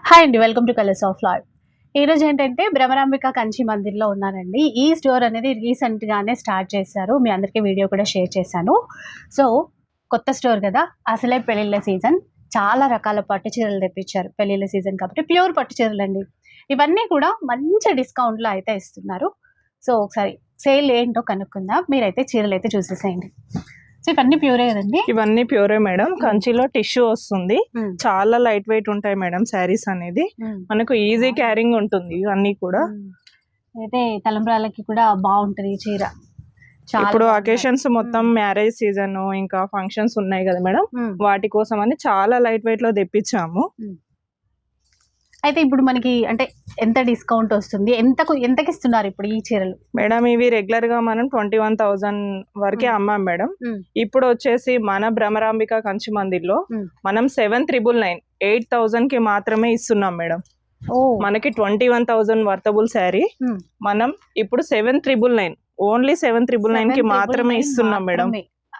Hi అండి, welcome to colours of life. ఈ రోజు ఏంటంటే భ్రమరాంబిక కంచి మందిర్లో ఉన్నానండి. ఈ స్టోర్ అనేది రీసెంట్ గానే స్టార్ట్ చేశారు. మీ అందరికీ వీడియో కూడా షేర్ చేశాను. సో కొత్త స్టోర్ కదా, అసలే పెళ్లిళ్ళ సీజన్, చాలా రకాల పట్టు చీరలు తెప్పించారు. పెళ్లిళ్ళ సీజన్ కాబట్టి ప్యూర్ పట్టు చీరలు అండి. ఇవన్నీ కూడా మంచి డిస్కౌంట్ లో అయితే ఇస్తున్నారు. సో ఒకసారి సేల్ ఏంటో కనుక్కుందాం. మీరైతే చీరలు అయితే చూసేసేయండి. సో ఇవన్నీ ప్యూరే కదండి? ఇవన్నీ ప్యూరే మేడం. కంచిలో టిష్యూ వస్తుంది, చాలా లైట్ వెయిట్ ఉంటాయి మేడం. శారీస్ అనేది మనకు ఈజీ క్యారింగ్ ఉంటుంది. ఇవన్నీ కూడా అయితే తలంబ్రాలకి కూడా బాగుంటది ఈ చీర. ఇప్పుడు అకేషన్స్ మొత్తం మ్యారేజ్ సీజన్ ఇంకా ఫంక్షన్స్ ఉన్నాయి కదా మేడం, వాటి కోసం అని చాలా లైట్ వెయిట్ లో తెప్పించాము. అయితే ఇప్పుడు మనకి అంటే ఎంత డిస్కౌంట్ వస్తుంది, ఎంతకి ఇస్తున్నారు ఇప్పుడు ఈ చీరలు? మేడం ఇవి రెగ్యులర్ గా మనం 21,000 వరకే అమ్మాం మేడం. ఇప్పుడు వచ్చేసి మన భ్రమరాంబిక కంచి మందిర్లో మనం 7,999 8,000 కి మాత్రమే ఇస్తున్నాం మేడం. మనకి 21,000 వర్తబుల్ శారీ మనం ఇప్పుడు 7,999 ఓన్లీ 7,999 కి మాత్రమే ఇస్తున్నాం మేడం.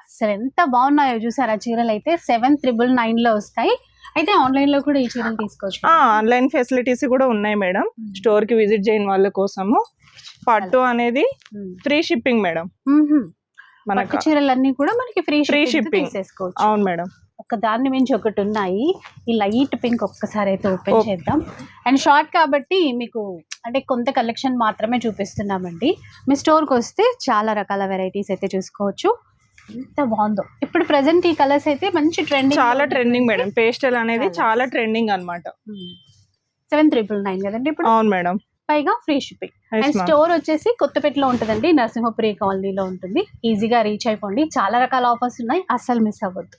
అసలు ఎంత బాగున్నాయో చూసారా చీరలు అయితే. 7,999 లో వస్తాయి. అయితే ఆన్లైన్ లో కూడా ఈ చీరలు తీసుకోవచ్చు. ఆన్లైన్ ఫెసిలిటీస్ కూడా ఉన్నాయి మేడం. స్టోర్ కి విజిట్ చేయని వాళ్ళ కోసము పట్టు అనేది ఫ్రీ షిప్పింగ్ మేడం. మనకి చీరలన్నీ కూడా మనకి ఫ్రీ షిప్పింగ్ చేసుకోవచ్చు. అవును మేడం. ఒక దాన్ని మించి ఒకటి ఉన్నాయి. ఈ లైట్ పింక్ ఒక్కసారి అయితే ఓపెన్ చేద్దాం. అండ్ షార్ట్ కాబట్టి మీకు అంటే కొంత కలెక్షన్ మాత్రమే చూపిస్తున్నామండి. మీ స్టోర్కి వస్తే చాలా రకాల వెరైటీస్ అయితే చూసుకోవచ్చు. ఎంత బాగుందో. ఇప్పుడు ప్రెసెంట్ ఈ కలర్స్ అయితే మంచి ట్రెండింగ్, చాలా ట్రెండింగ్ మేడం. పేస్టల్ అనేది చాలా ట్రెండింగ్ అన్నమాట. 7,999 కదండి ఇప్పుడు? అవును మేడం. పైగా ఫ్రీ షిప్పింగ్. అండ్ స్టోర్ వచ్చేసి కొత్తపేటలో ఉంటుందండి, నరసింహపురి కాలనీలో ఉంటుంది. ఈజీగా రీచ్ అయిపోండి. చాలా రకాల ఆఫర్స్ ఉన్నాయి, అస్సలు మిస్ అవ్వద్దు.